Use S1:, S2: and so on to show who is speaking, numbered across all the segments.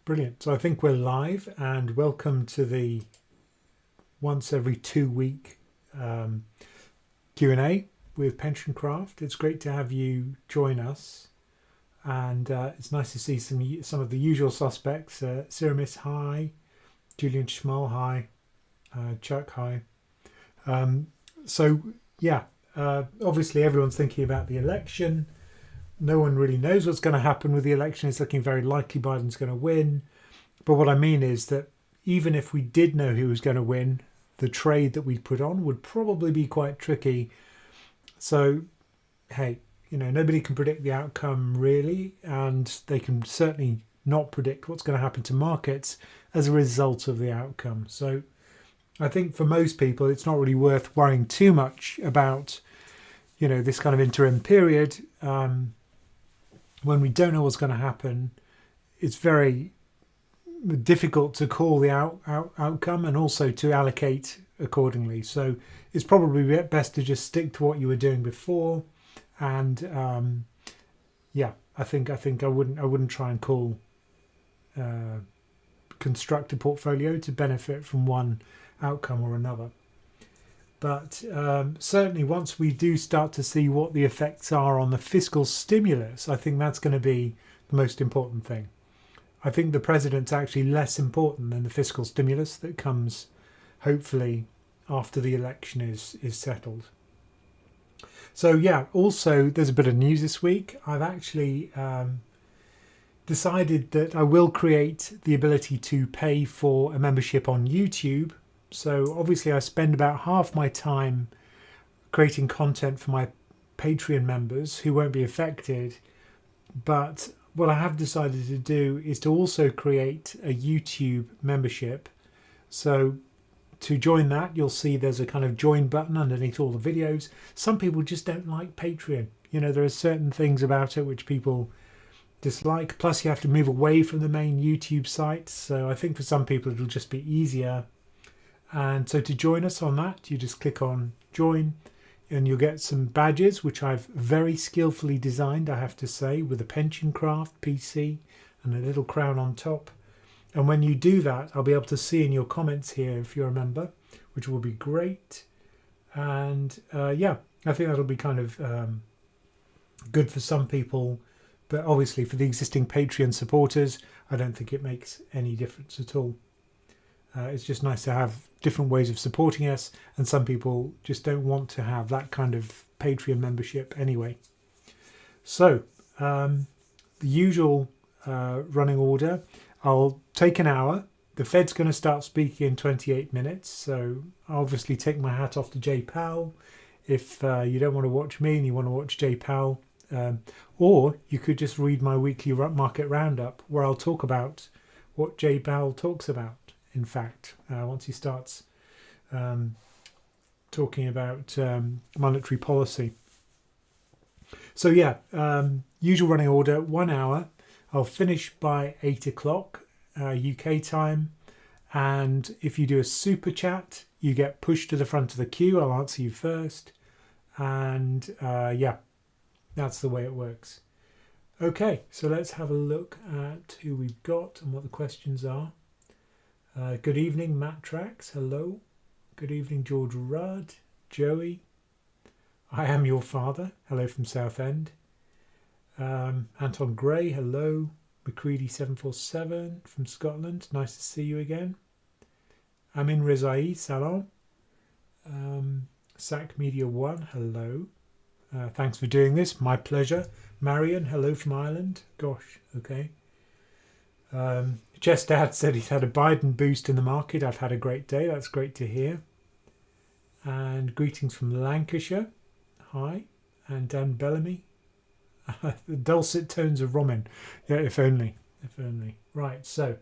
S1: Brilliant. So I think we're live, and welcome to the once every 2 week Q&A with PensionCraft. It's great to have you join us, and it's nice to see some of the usual suspects. Siramis, hi. Julian Schmal, hi. Chuck, hi. So yeah, obviously everyone's thinking about the election. No one really knows what's going to happen with the election. It's looking very likely Biden's going to win. But what I mean is that even if we did know who was going to win, the trade that we'd put on would probably be quite tricky. So, hey, nobody can predict the outcome really, and they can certainly not predict what's going to happen to markets as a result of the outcome. So I think for most people, it's not really worth worrying too much about, this kind of interim period. When we don't know what's going to happen, it's very difficult to call the outcome and also to allocate accordingly. So it's probably best to just stick to what you were doing before. And I think I wouldn't try and call construct a portfolio to benefit from one outcome or another. But certainly once we do start to see what the effects are on the fiscal stimulus, I think that's going to be the most important thing. I think the president's actually less important than the fiscal stimulus that comes hopefully after the election is settled. So yeah, also there's a bit of news this week. I've actually decided that I will create the ability to pay for a membership on YouTube. So obviously I spend about half my time creating content for my Patreon members who won't be affected. But what I have decided to do is to also create a YouTube membership. So to join that, you'll see there's a kind of join button underneath all the videos. Some people just don't like Patreon. There are certain things about it which people dislike. Plus you have to move away from the main YouTube site. So I think for some people it'll just be easier. And so to join us on that, you just click on join and you'll get some badges, which I've very skillfully designed, I have to say, with a PensionCraft PC and a little crown on top. And when you do that, I'll be able to see in your comments here if you're a member, which will be great. And I think that'll be kind of good for some people. But obviously for the existing Patreon supporters, I don't think it makes any difference at all. It's just nice to have different ways of supporting us, and some people just don't want to have that kind of Patreon membership anyway. So the usual running order, I'll take an hour. The Fed's going to start speaking in 28 minutes, so I'll obviously take my hat off to Jay Powell. If you don't want to watch me and you want to watch Jay Powell, or you could just read my weekly market roundup where I'll talk about what Jay Powell talks about. In fact, once he starts talking about monetary policy. So yeah, usual running order, 1 hour. I'll finish by 8 o'clock UK time. And if you do a super chat, you get pushed to the front of the queue. I'll answer you first. And that's the way it works. Okay, so let's have a look at who we've got and what the questions are. Good evening, Matt Trax. Hello. Good evening, George Rudd. Joey. I am your father. Hello from Southend. Anton Gray. Hello. McCready747 from Scotland. Nice to see you again. Amin Rezai. Salam. Sac Media 1. Hello. Thanks for doing this. My pleasure. Marion. Hello from Ireland. Gosh. Okay. Jess Dad said he's had a Biden boost in the market. I've had a great day. That's great to hear. And greetings from Lancashire. Hi. And Dan Bellamy. The dulcet tones of Ramin. Yeah, if only. If only. Right, so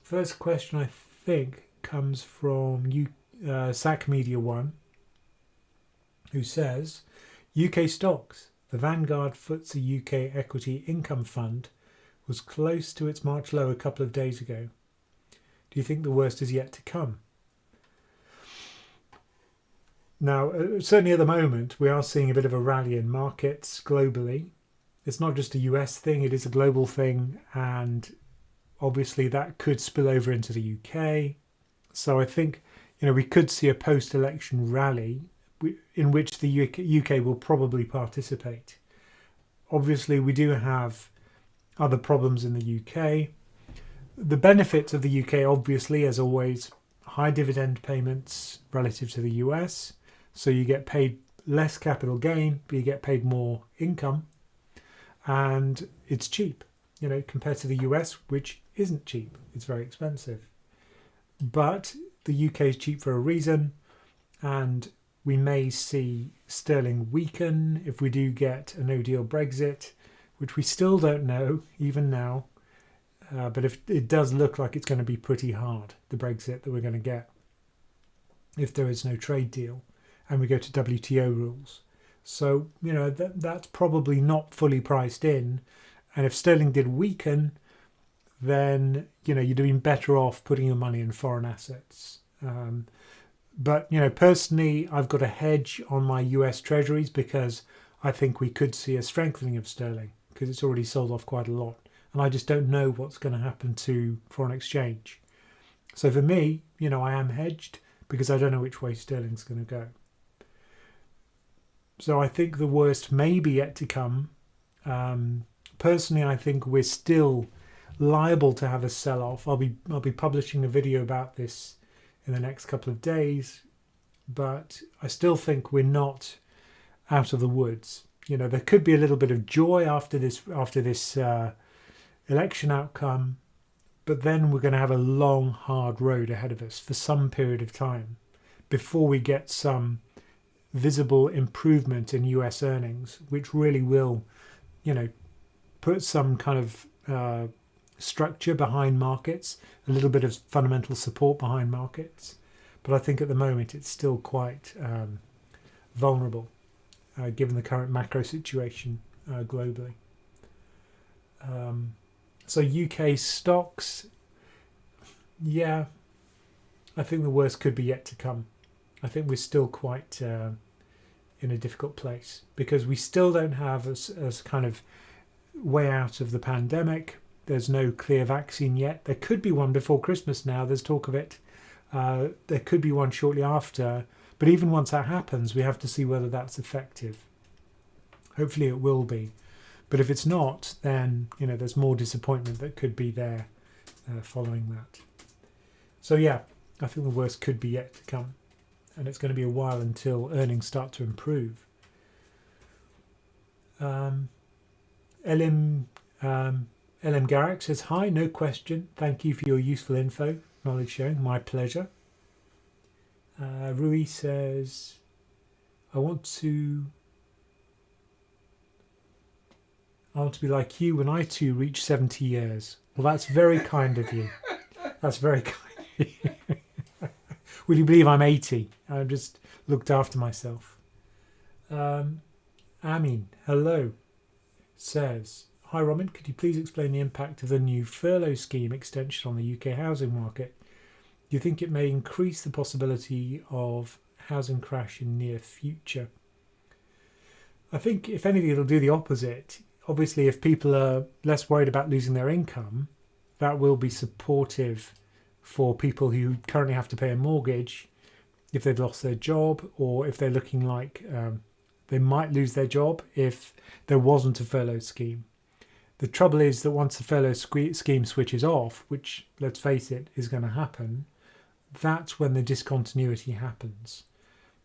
S1: first question I think comes from SAC Media 1, who says, UK stocks. The Vanguard FTSE UK Equity Income Fund was close to its March low a couple of days ago. Do you think the worst is yet to come? Now, certainly at the moment, we are seeing a bit of a rally in markets globally. It's not just a US thing, it is a global thing. And Obviously, that could spill over into the UK. So I think, we could see a post-election rally in which the UK will probably participate. Obviously, we do have other problems in the UK. The benefits of the UK, obviously, as always, high dividend payments relative to the US. So you get paid less capital gain, but you get paid more income. And it's cheap, compared to the US, which isn't cheap. It's very expensive. But the UK is cheap for a reason. And we may see sterling weaken if we do get a no-deal Brexit, which we still don't know, even now. But if it does look like it's going to be pretty hard, the Brexit that we're going to get, if there is no trade deal and we go to WTO rules. So, that's probably not fully priced in. And if sterling did weaken, then, you'd have been better off putting your money in foreign assets. But, personally, I've got a hedge on my US treasuries because I think we could see a strengthening of sterling because it's already sold off quite a lot. And I just don't know what's going to happen to foreign exchange. So for me, I am hedged because I don't know which way sterling's going to go. So I think the worst may be yet to come. Personally, I think we're still liable to have a sell-off. I'll be publishing a video about this in the next couple of days, but I still think we're not out of the woods. There could be a little bit of joy after this election outcome, but then we're going to have a long, hard road ahead of us for some period of time before we get some visible improvement in US earnings, which really will, put some kind of structure behind markets, a little bit of fundamental support behind markets. But I think at the moment it's still quite vulnerable, given the current macro situation globally. So UK stocks, yeah, I think the worst could be yet to come. I think we're still quite in a difficult place because we still don't have as kind of way out of the pandemic. There's no clear vaccine yet. There could be one before Christmas now. There's talk of it. There could be one shortly after. But even once that happens, we have to see whether that's effective. Hopefully it will be. But if it's not, then there's more disappointment that could be there following that. So yeah, I think the worst could be yet to come. And it's going to be a while until earnings start to improve. Elim Garak says, hi, no question. Thank you for your useful info. Knowledge sharing, my pleasure. Rui says, I want to be like you when I too reach 70 years. Well, that's very kind of you. That's very kind of you. Would you believe I'm 80? I've just looked after myself. Amin, hello, says, hi Ramin, could you please explain the impact of the new furlough scheme extension on the UK housing market? Do you think it may increase the possibility of housing crash in near future? I think if anything it'll do the opposite. Obviously if people are less worried about losing their income, that will be supportive for people who currently have to pay a mortgage if they've lost their job, or if they're looking like they might lose their job if there wasn't a furlough scheme. The trouble is that once the furlough scheme switches off, which, let's face it, is going to happen, that's when the discontinuity happens.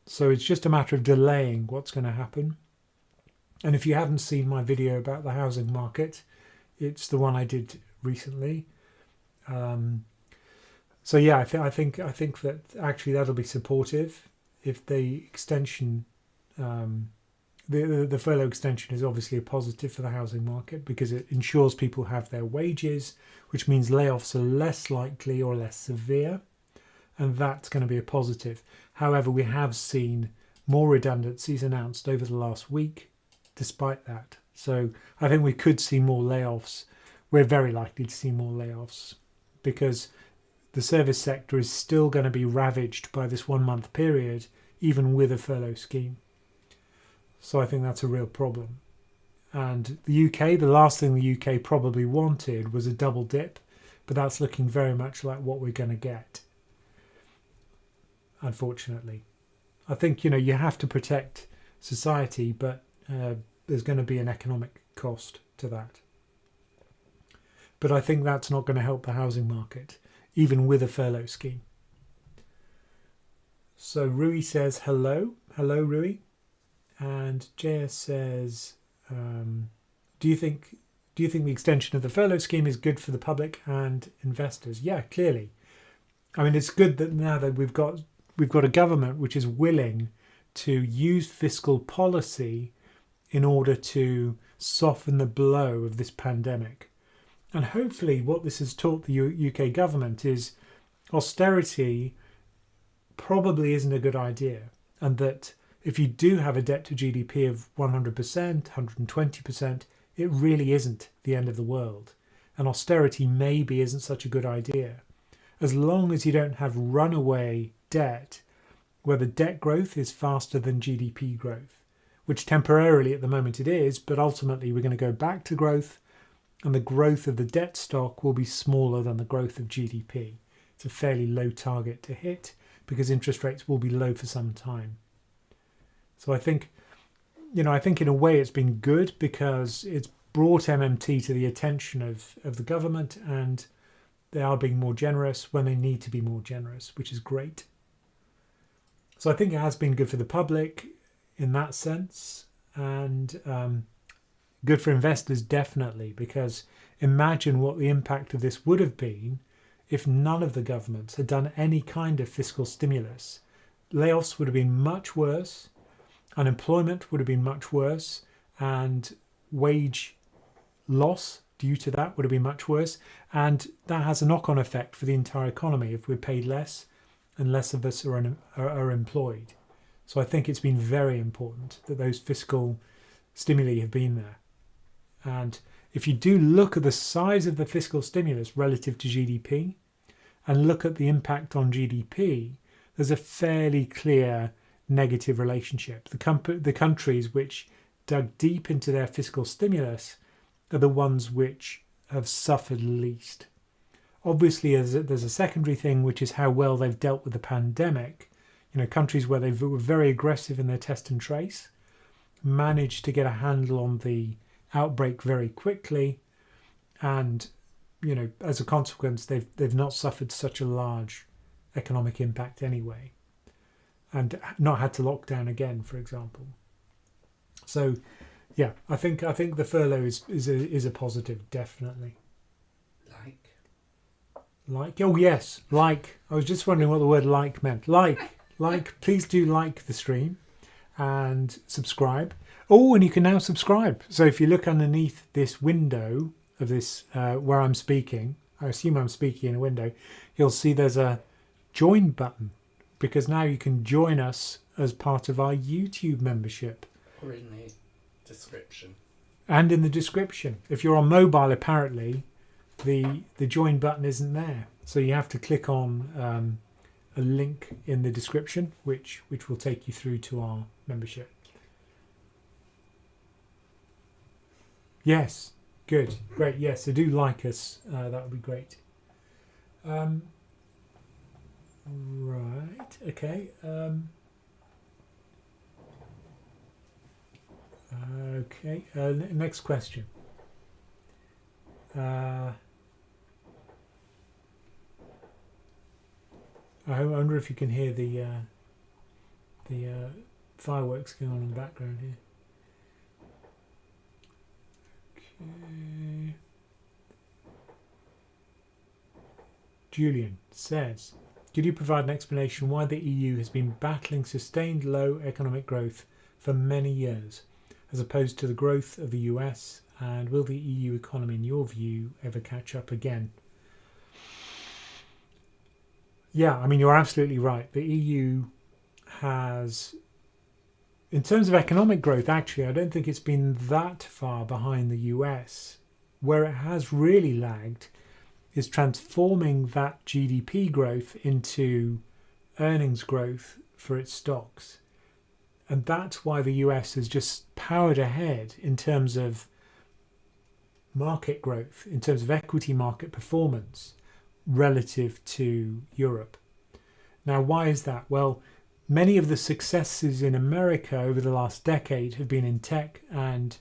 S1: So it's just a matter of delaying what's going to happen. And if you haven't seen my video about the housing market, it's the one I did recently. So yeah, I think that actually that'll be supportive if the extension, the furlough extension is obviously a positive for the housing market because it ensures people have their wages, which means layoffs are less likely or less severe, and that's going to be a positive. However, we have seen more redundancies announced over the last week, despite that. So I think we could see more layoffs. We're very likely to see more layoffs because the service sector is still going to be ravaged by this 1 month period, even with a furlough scheme. So I think that's a real problem. And the UK, the last thing the UK probably wanted was a double dip but that's looking very much like what we're going to get, unfortunately. I think, you have to protect society, but there's going to be an economic cost to that. But I think that's not going to help the housing market, even with a furlough scheme. So Rui says hello. Hello, Rui. And JS says, do you think the extension of the furlough scheme is good for the public and investors? Yeah, clearly. I mean, it's good that now that we've got a government which is willing to use fiscal policy in order to soften the blow of this pandemic. And hopefully what this has taught the UK government is austerity probably isn't a good idea, and that if you do have a debt to GDP of 100%, 120%, it really isn't the end of the world. And austerity maybe isn't such a good idea. As long as you don't have runaway debt, where the debt growth is faster than GDP growth, which temporarily at the moment it is, but ultimately we're going to go back to growth, and the growth of the debt stock will be smaller than the growth of GDP. It's a fairly low target to hit because interest rates will be low for some time. So I think in a way it's been good because it's brought MMT to the attention of the government, and they are being more generous when they need to be more generous, which is great. So I think it has been good for the public in that sense, and good for investors definitely, because imagine what the impact of this would have been if none of the governments had done any kind of fiscal stimulus. Layoffs would have been much worse, unemployment would have been much worse, and wage loss due to that would have been much worse, and that has a knock-on effect for the entire economy if we're paid less and less of us are employed. So I think it's been very important that those fiscal stimuli have been there. And if you do look at the size of the fiscal stimulus relative to GDP and look at the impact on GDP, there's a fairly clear negative relationship. The countries which dug deep into their fiscal stimulus are the ones which have suffered least. Obviously, there's a secondary thing, which is how well they've dealt with the pandemic. Countries where they were very aggressive in their test and trace managed to get a handle on the outbreak very quickly, and as a consequence they've not suffered such a large economic impact anyway, and not had to lock down again, for example. So yeah, I think the furlough is a positive, definitely. Like oh yes, like, I was just wondering what the word like meant. Like please do like the stream and subscribe. Oh, and you can now subscribe. So if you look underneath this window of this where I'm speaking, I assume I'm speaking in a window, you'll see there's a join button, because now you can join us as part of our YouTube membership.
S2: Or in the description.
S1: And in the description. If you're on mobile, apparently the join button isn't there. So you have to click on a link in the description, which will take you through to our membership. Yes, good, great. Yes, so do like us. That would be great. Right, okay. Okay, next question. I wonder if you can hear the fireworks going on in the background here. Okay. Julian says, could you provide an explanation why the EU has been battling sustained low economic growth for many years, as opposed to the growth of the US, and will the EU economy, in your view, ever catch up again? Yeah, I mean, you're absolutely right. The EU has, in terms of economic growth, actually, I don't think it's been that far behind the US. Where it has really lagged is transforming that GDP growth into earnings growth for its stocks. And that's why the US has just powered ahead in terms of market growth, in terms of equity market performance. relative to Europe. Now, why is that? Well, many of the successes in America over the last decade have been in tech and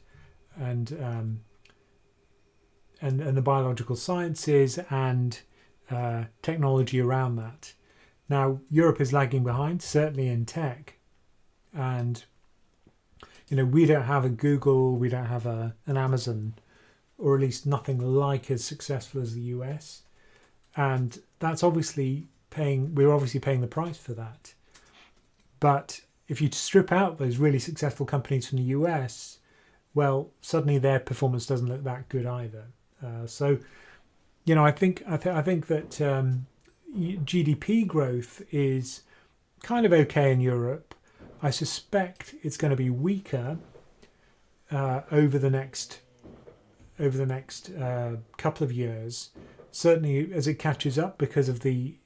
S1: the biological sciences and technology around that. Now, Europe is lagging behind, certainly in tech, and we don't have a Google, we don't have an Amazon, or at least nothing like as successful as the US, and that's obviously we're obviously paying the price for that. But if you strip out those really successful companies from the US, well, suddenly their performance doesn't look that good either. So I think that GDP growth is kind of okay in Europe. I suspect it's going to be weaker over the next couple of years. Certainly, as it catches up because of the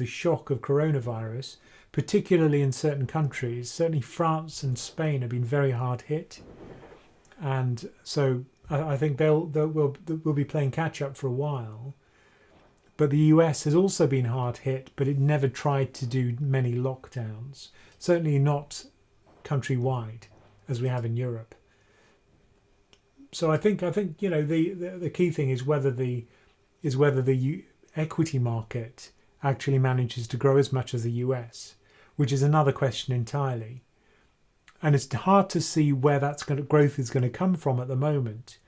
S1: shock of coronavirus, particularly in certain countries. Certainly, France and Spain have been very hard hit, and so I think they'll be playing catch up for a while. But the US has also been hard hit, but it never tried to do many lockdowns. Certainly not countrywide as we have in Europe. So I think the key thing is whether the equity market actually manages to grow as much as the US, which is another question entirely. And it's hard to see where growth is going to come from at the moment.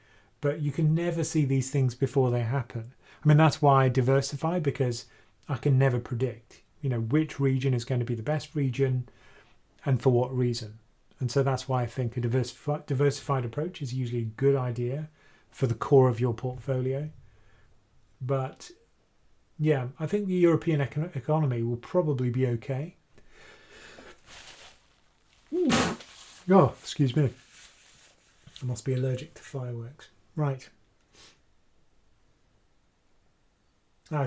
S1: But you can never see these things before they happen. I mean, that's why I diversify, because I can never predict, which region is going to be the best region and for what reason. And so that's why I think a diversified approach is usually a good idea for the core of your portfolio. But yeah, I think the European economy will probably be okay. Oh, excuse me. I must be allergic to fireworks. Right.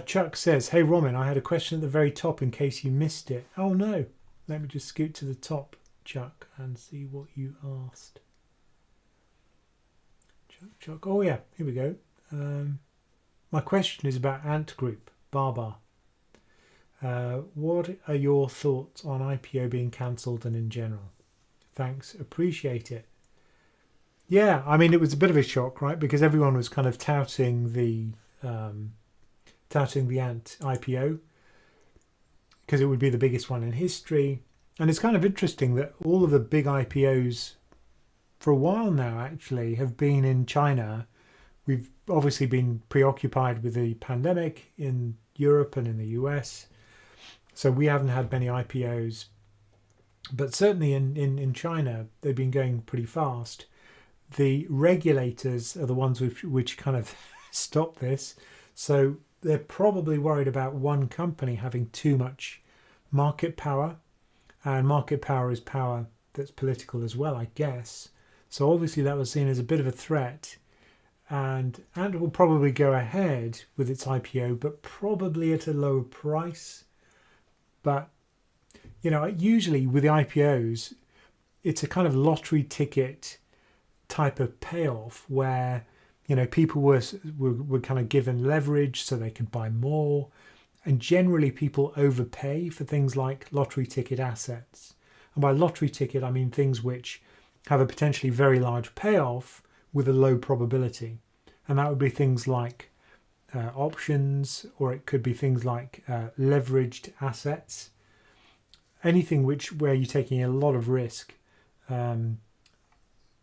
S1: Chuck says, hey Ramin, I had a question at the very top in case you missed it. Oh no. Let me just scoot to the top, Chuck, and see what you asked. Chuck. Oh yeah, here we go. My question is about Ant Group, Baba. What are your thoughts on IPO being cancelled and in general? Thanks, appreciate it. Yeah, I mean, it was a bit of a shock, right? Because everyone was kind of touting the Ant IPO because it would be the biggest one in history. And it's kind of interesting that all of the big IPOs for a while now actually have been in China. We've obviously been preoccupied with the pandemic in Europe and in the US. So we haven't had many IPOs. But certainly in China, they've been going pretty fast. The regulators are the ones which kind of stop this. So they're probably worried about one company having too much market power. And market power is power that's political as well, I guess. So obviously that was seen as a bit of a threat. And it will probably go ahead with its IPO, but probably at a lower price. But, usually with the IPOs, it's a kind of lottery ticket type of payoff where, people were kind of given leverage so they could buy more. And generally people overpay for things like lottery ticket assets. And by lottery ticket, I mean things which have a potentially very large payoff with a low probability. And that would be things like options, or it could be things like leveraged assets. Anything where you're taking a lot of risk.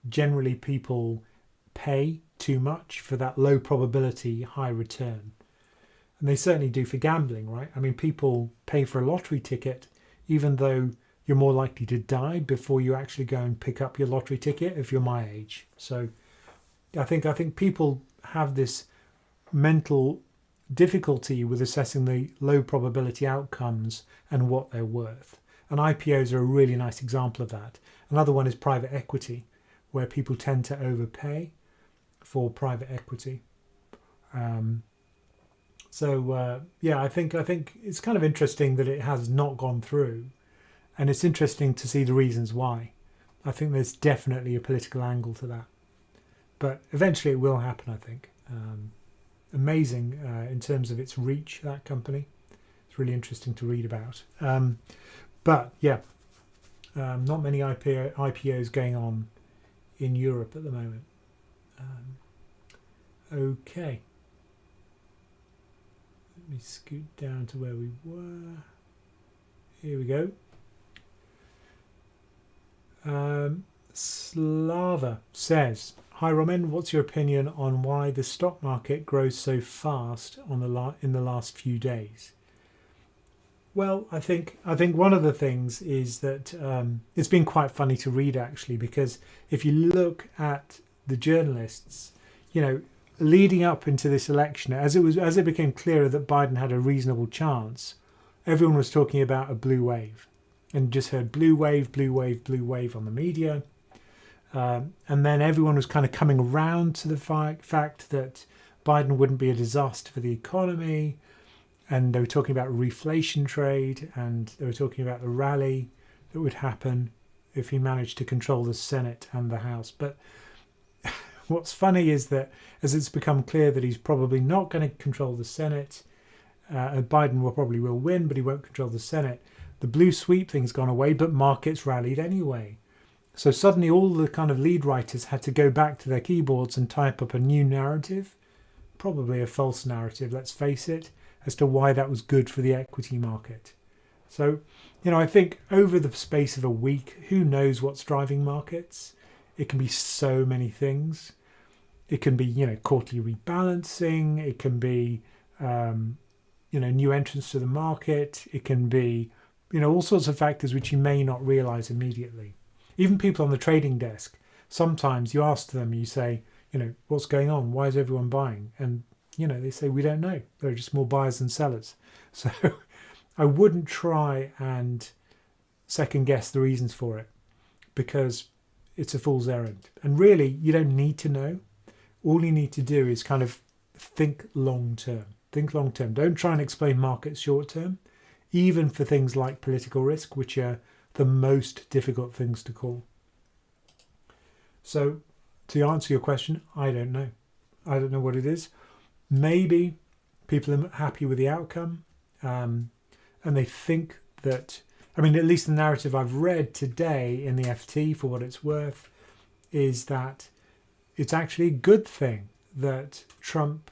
S1: Generally people pay too much for that low probability, high return. And they certainly do for gambling, right? I mean, people pay for a lottery ticket, even though you're more likely to die before you actually go and pick up your lottery ticket if you're my age. So I think people have this mental difficulty with assessing the low probability outcomes and what they're worth. And IPOs are a really nice example of that. Another one is private equity, where people tend to overpay for private equity. I think it's kind of interesting that it has not gone through, and it's interesting to see the reasons why. I think there's definitely a political angle to that, but eventually it will happen, I think. amazing in terms of its reach, that company. It's really interesting to read about. But yeah, not many IPOs going on in Europe at the moment. Okay. Let me scoot down to where we were. Here we go. Slava says, "Hi Ramin, what's your opinion on why the stock market grows so fast in the last few days?" Well, I think one of the things is that it's been quite funny to read actually, because if you look at the journalists, leading up into this election, as it became clearer that Biden had a reasonable chance, everyone was talking about a blue wave, and just heard blue wave, blue wave, blue wave on the media. And then everyone was kind of coming around to the fact that Biden wouldn't be a disaster for the economy. And they were talking about reflation trade, and they were talking about the rally that would happen if he managed to control the Senate and the House. But what's funny is that as it's become clear that he's probably not going to control the Senate, Biden probably will win, but he won't control the Senate. The blue sweep thing's gone away, but markets rallied anyway. So suddenly all the kind of lead writers had to go back to their keyboards and type up a new narrative, probably a false narrative, let's face it, as to why that was good for the equity market. So, I think over the space of a week, who knows what's driving markets? It can be so many things. It can be, quarterly rebalancing. It can be, new entrants to the market. It can be, all sorts of factors which you may not realize immediately. Even people on the trading desk, sometimes you ask them, you say, what's going on? Why is everyone buying? And, they say, we don't know. They're just more buyers than sellers. So I wouldn't try and second guess the reasons for it, because it's a fool's errand. And really, you don't need to know. All you need to do is kind of think long term. Think long term. Don't try and explain markets short term, even for things like political risk, which are the most difficult things to call. So to answer your question, I don't know. I don't know what it is. Maybe people are happy with the outcome, and they think that, at least the narrative I've read today in the FT, for what it's worth, is that it's actually a good thing that Trump,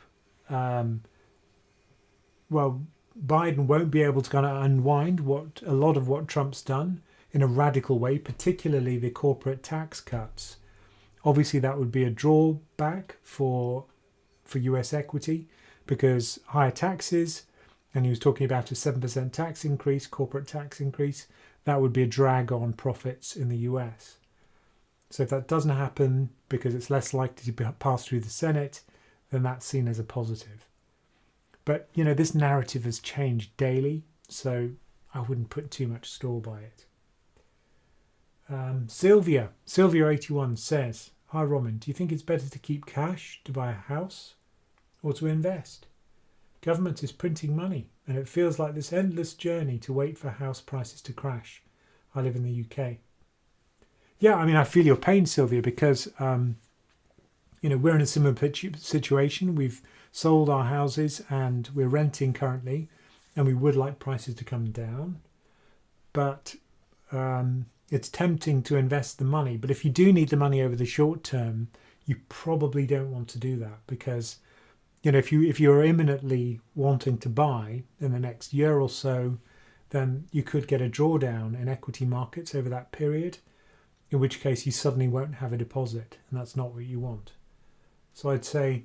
S1: Biden won't be able to kind of unwind a lot of what Trump's done in a radical way, particularly the corporate tax cuts. Obviously, that would be a drawback for US equity, because higher taxes, and he was talking about a 7% tax increase, corporate tax increase, that would be a drag on profits in the US. So if that doesn't happen because it's less likely to pass through the Senate, then that's seen as a positive. But, this narrative has changed daily, so I wouldn't put too much store by it. Sylvia81 says, "Hi Ramin, do you think it's better to keep cash to buy a house or to invest? Government is printing money, and it feels like this endless journey to wait for house prices to crash. I live in the UK." Yeah, I feel your pain, Sylvia, because we're in a similar situation. We've sold our houses and we're renting currently, and we would like prices to come down. But it's tempting to invest the money. But if you do need the money over the short term, you probably don't want to do that, because if you're imminently wanting to buy in the next year or so, then you could get a drawdown in equity markets over that period, in which case you suddenly won't have a deposit, and that's not what you want. So I'd say,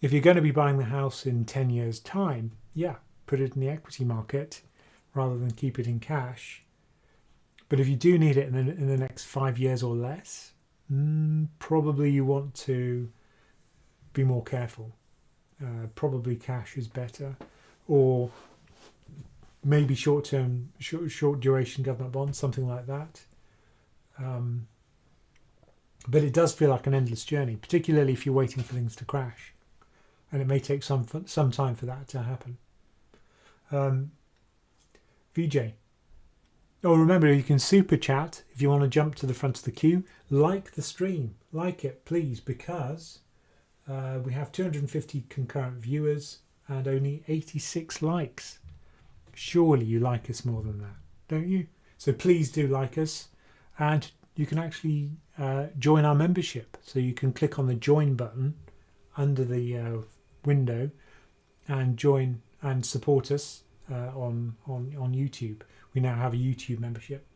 S1: if you're going to be buying the house in 10 years' time, put it in the equity market rather than keep it in cash. But if you do need it in the next 5 years or less, probably you want to be more careful. Probably cash is better, or maybe short duration government bonds, something like that. But it does feel like an endless journey, particularly if you're waiting for things to crash, and it may take some time for that to happen. VJ. Oh, remember, you can super chat if you want to jump to the front of the queue. Like the stream, like it, please, because We have 250 concurrent viewers and only 86 likes. Surely you like us more than that, don't you? So please do like us, and you can actually join our membership. So you can click on the join button under the window and join and support us on YouTube. We now have a YouTube membership.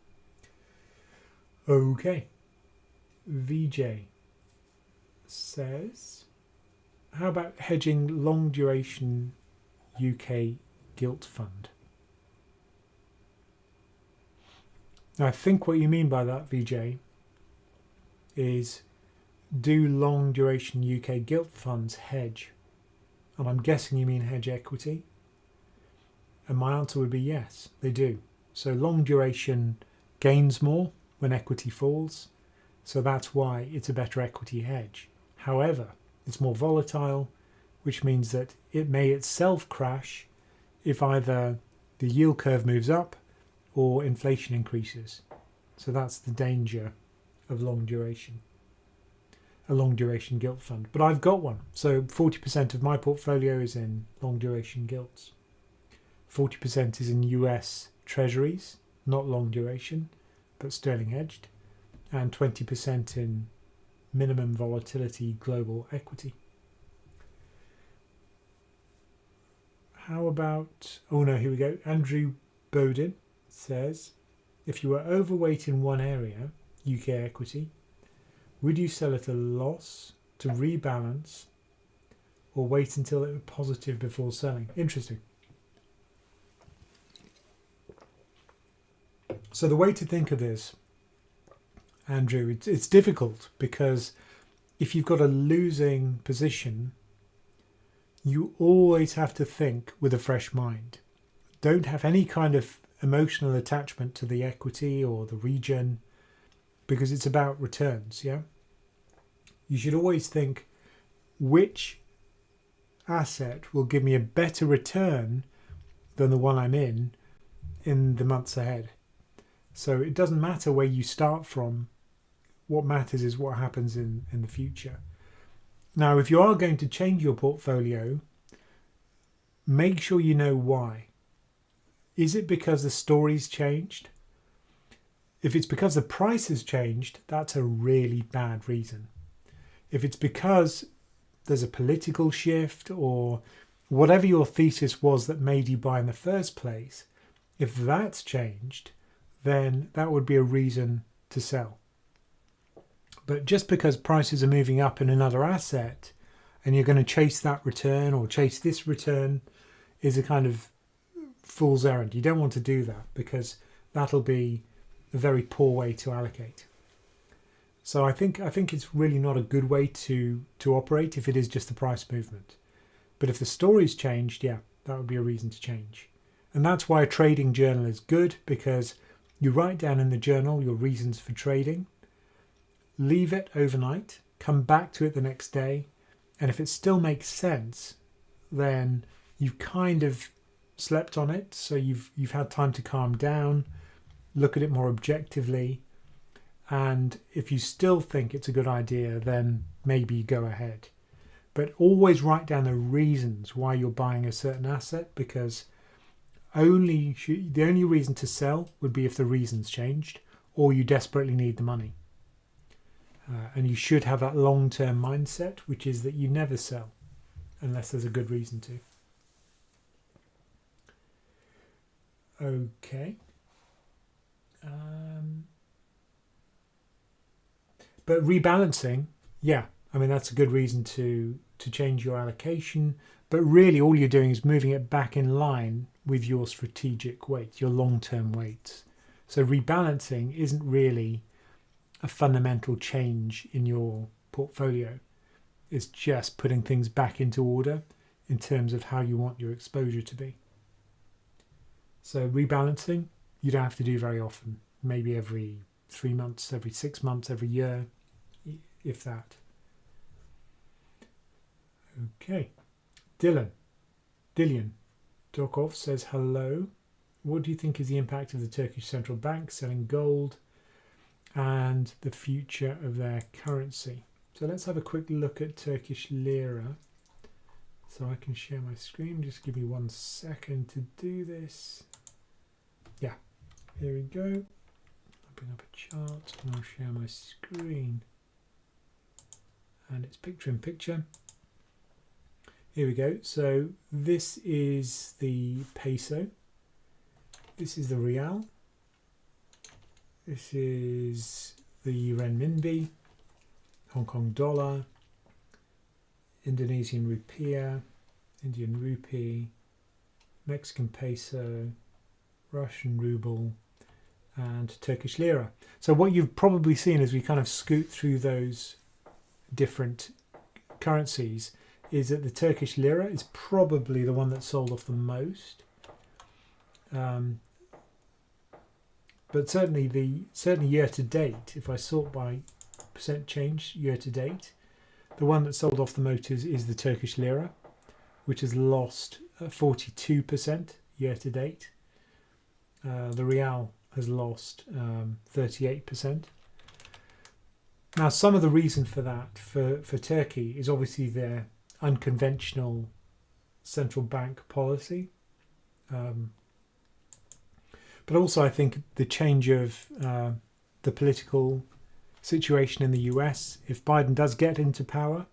S1: Okay. VJ says, how about hedging long duration UK gilt fund? Now, I think what you mean by that, VJ, is do long duration UK gilt funds hedge? And I'm guessing you mean hedge equity. And my answer would be yes, they do. So long duration gains more when equity falls. So that's why it's a better equity hedge. However, it's more volatile, which means that it may itself crash if either the yield curve moves up or inflation increases. So that's the danger of long duration, a long duration gilt fund. But I've got one. So 40% of my portfolio is in long duration gilts. 40% is in US treasuries, not long duration, but sterling hedged, and 20% in minimum volatility global equity. How about, oh no, here we go. Andrew Bowden says, if you were overweight in one area, UK equity, would you sell at a loss to rebalance or wait until it was positive before selling? Interesting. So the way to think of this, Andrew, it's difficult because if you've got a losing position, you always have to think with a fresh mind. Don't have any kind of emotional attachment to the equity or the region because it's about returns, yeah? You should always think which asset will give me a better return than the one I'm in the months ahead. So it doesn't matter where you start from. What matters is what happens in the future. Now, if you are going to change your portfolio, make sure you know why. Is it because the story's changed? If it's because the price has changed, that's a really bad reason. If it's because there's a political shift or whatever your thesis was that made you buy in the first place, if that's changed, then that would be a reason to sell. But just because prices are moving up in another asset and you're going to chase that return or chase this return is a kind of fool's errand. You don't want to do that because that'll be a very poor way to allocate. So I think it's really not a good way to operate if it is just the price movement. But if the story's changed, yeah, that would be a reason to change. And that's why a trading journal is good, because you write down in the journal your reasons for trading, leave it overnight, come back to it the next day, and if it still makes sense, then you've kind of slept on it, so you've had time to calm down, look at it more objectively, and if you still think it's a good idea, then maybe go ahead. But always write down the reasons why you're buying a certain asset, because the only reason to sell would be if the reasons changed or you desperately need the money. And you should have that long-term mindset, which is that you never sell unless there's a good reason to. Okay. But rebalancing, yeah, I mean, that's a good reason to change your allocation. But really all you're doing is moving it back in line with your strategic weight, your long-term weights. So rebalancing isn't really a fundamental change in your portfolio. It's just putting things back into order in terms of how you want your exposure to be. So rebalancing, you don't have to do very often, maybe every 3 months, every 6 months, every year, if that. Okay. Dillian Dokov says, hello. What do you think is the impact of the Turkish central bank selling gold and the future of their currency? So let's have a quick look at Turkish lira. So I can share my screen. Just give me 1 second to do this. Yeah, here we go. I'll bring up a chart and I'll share my screen. And it's picture in picture. Here we go. So this is the peso. This is the real. This is the renminbi, Hong Kong dollar, Indonesian rupiah, Indian rupee, Mexican peso, Russian ruble, and Turkish lira. So what you've probably seen as we kind of scoot through those different currencies is that the Turkish lira is probably the one that sold off the most. But certainly year to date, if I sort by percent change year to date, the one that sold off the most is the Turkish lira, which has lost 42% year to date. The real has lost 38%. Now, some of the reason for that for Turkey is obviously their unconventional central bank policy. But also I think the change of the political situation in the US, if Biden does get into power,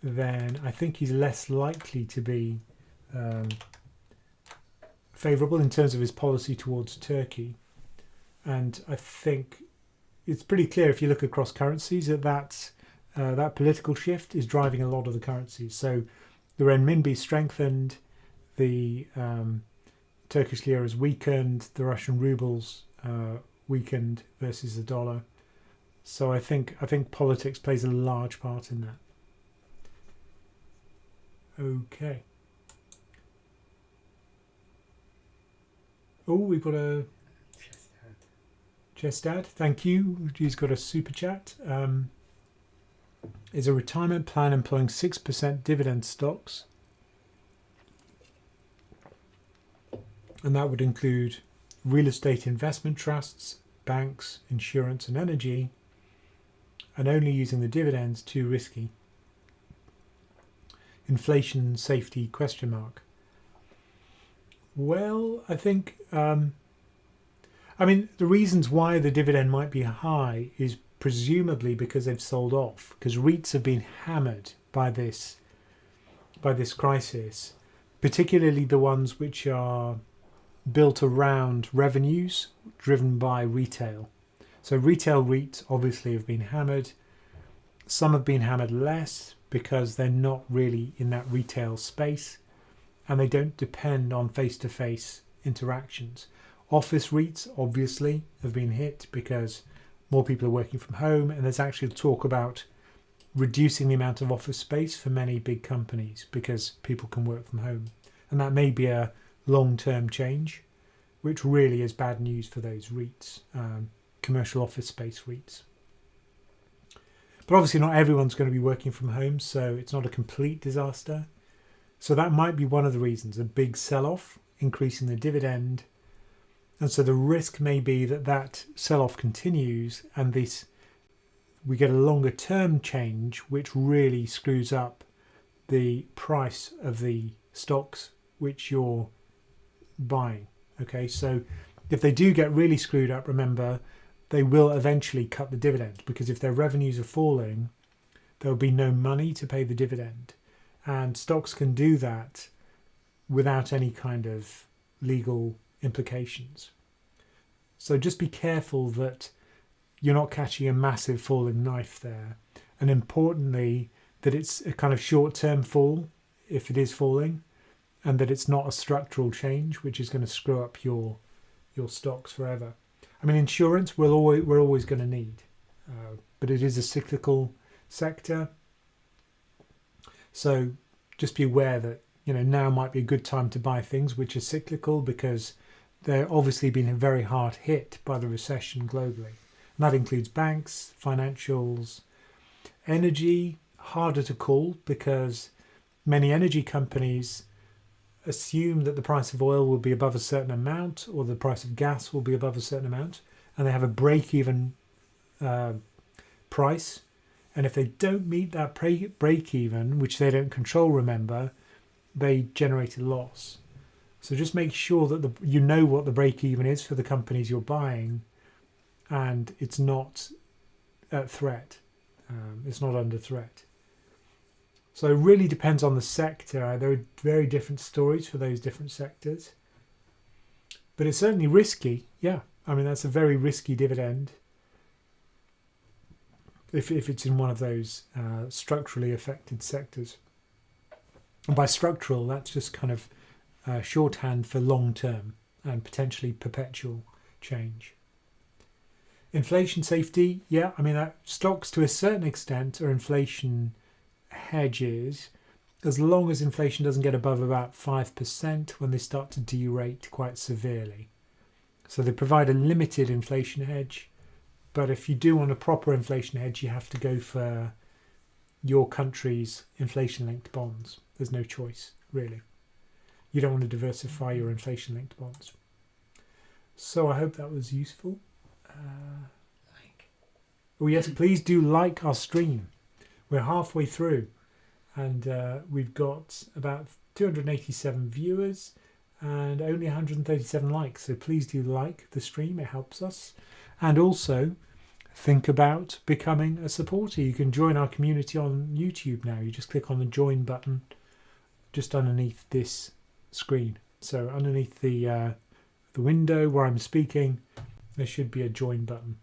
S1: then I think he's less likely to be favourable in terms of his policy towards Turkey. And I think it's pretty clear if you look across currencies that political shift is driving a lot of the currencies. So the renminbi strengthened, the Turkish lira has weakened, the Russian rubles weakened versus the dollar. So I think politics plays a large part in that. Okay. Oh, we've got a Chestad. Thank you. He's got a super chat. Is a retirement plan employing 6% dividend stocks? And that would include real estate investment trusts, banks, insurance and energy, and only using the dividends too risky. Inflation safety ? Well, I think the reasons why the dividend might be high is presumably because they've sold off, because REITs have been hammered by this crisis, particularly the ones which are built around revenues driven by retail. So retail REITs obviously have been hammered. Some have been hammered less because they're not really in that retail space and they don't depend on face-to-face interactions. Office REITs obviously have been hit because more people are working from home, and there's actually talk about reducing the amount of office space for many big companies because people can work from home. And that may be a long-term change, which really is bad news for those REITs, commercial office space REITs. But obviously not everyone's going to be working from home, so it's not a complete disaster. So that might be one of the reasons, a big sell-off, increasing the dividend. And so the risk may be that sell-off continues and we get a longer term change which really screws up the price of the stocks which you're buying. Okay, so if they do get really screwed up, remember, they will eventually cut the dividend, because if their revenues are falling, there'll be no money to pay the dividend. And stocks can do that without any kind of legal implications. So just be careful that you're not catching a massive falling knife there. And importantly, that it's a kind of short-term fall, if it is falling, and that it's not a structural change, which is going to screw up your stocks forever. I mean, insurance we're always going to need, but it is a cyclical sector. So just be aware that now might be a good time to buy things which are cyclical, because they're obviously been very hard hit by the recession globally. And that includes banks, financials, energy, harder to call because many energy companies assume that the price of oil will be above a certain amount, or the price of gas will be above a certain amount, and they have a break-even price, And if they don't meet that break even, which they don't control, remember, they generate a loss. So just make sure that you know what the break even is for the companies you're buying, and it's not at threat. It's not under threat. So it really depends on the sector. There are very different stories for those different sectors. But it's certainly risky. Yeah, I mean, that's a very risky dividend if it's in one of those structurally affected sectors. And by structural, that's just kind of shorthand for long term and potentially perpetual change. Inflation safety, yeah, I mean, that stocks to a certain extent are inflation hedges as long as inflation doesn't get above about 5% when they start to derate quite severely. So they provide a limited inflation hedge, but if you do want a proper inflation hedge, you have to go for your country's inflation-linked bonds. There's no choice, really. You don't want to diversify your inflation-linked bonds. So I hope that was useful. Oh yes, please do like our stream. We're halfway through, and we've got about 287 viewers and only 137 likes. So please do like the stream, it helps us. And also think about becoming a supporter. You can join our community on YouTube now. You just click on the join button just underneath this screen. So underneath the window where I'm speaking, there should be a join button.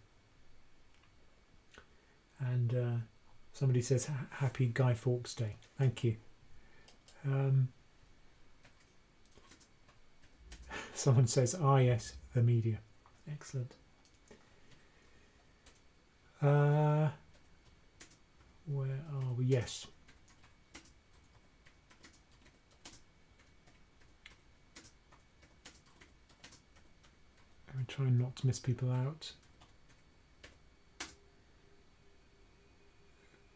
S1: And somebody says happy Guy Fawkes Day. Thank you. Someone says, yes, the media. Excellent. Where are we? Yes. I'm trying not to miss people out.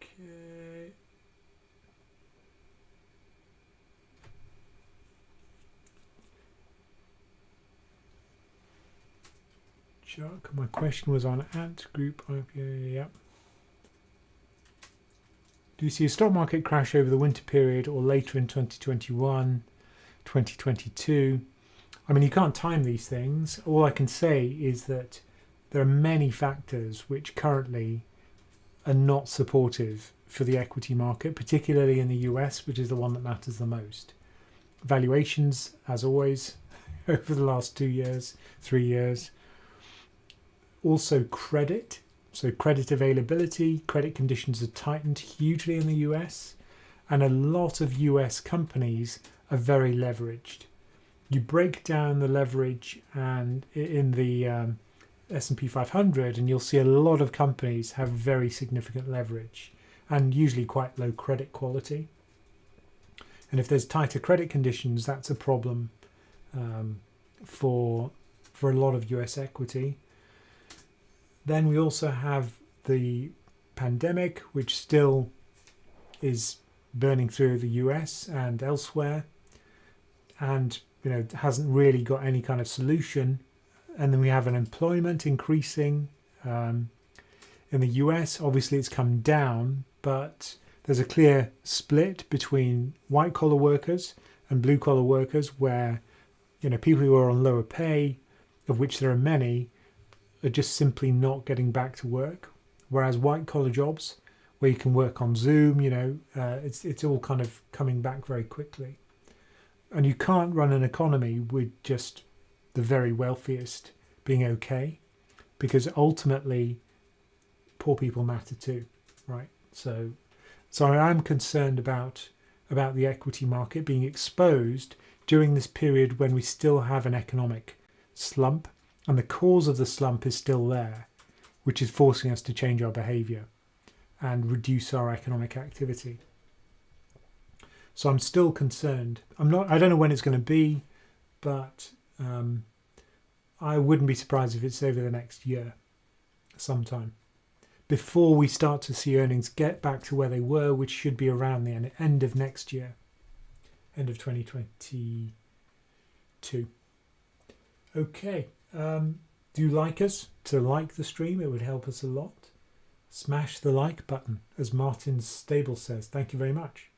S1: Okay. Chuck, my question was on Ant Group IPO. Yep. Do you see a stock market crash over the winter period or later in 2021, 2022? I mean, you can't time these things. All I can say is that there are many factors which currently are not supportive for the equity market, particularly in the US, which is the one that matters the most. Valuations, as always, over the last 2 years, 3 years. Also credit. So credit availability, credit conditions are tightened hugely in the US, and a lot of US companies are very leveraged. You break down the leverage and in the S&P 500 and you'll see a lot of companies have very significant leverage and usually quite low credit quality. And if there's tighter credit conditions, that's a problem for a lot of US equity. Then we also have the pandemic, which still is burning through the US and elsewhere, and hasn't really got any kind of solution. And then we have unemployment increasing in the US. Obviously, it's come down, but there's a clear split between white collar workers and blue collar workers, where people who are on lower pay, of which there are many, are just simply not getting back to work, whereas white collar jobs where you can work on Zoom, it's all kind of coming back very quickly. And you can't run an economy with just the very wealthiest being okay, because ultimately poor people matter too, right? So I am concerned about the equity market being exposed during this period when we still have an economic slump. And the cause of the slump is still there, which is forcing us to change our behaviour and reduce our economic activity. So I'm still concerned. I don't know when it's going to be, but I wouldn't be surprised if it's over the next year, sometime, before we start to see earnings get back to where they were, which should be around the end of next year, end of 2022. Okay. Do you like us? To like the stream, it would help us a lot. Smash the like button, as Martin Stable says. Thank you very much.